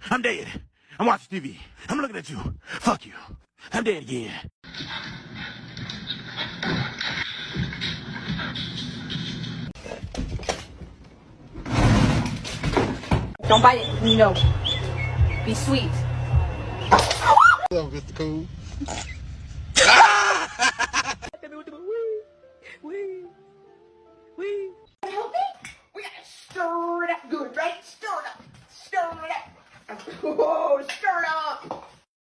I'm dead. I'm watching TV. I'm looking at you. Fuck you. I'm dead again. Don't bite it. You know. Be sweet. What's up, Mr. Cool?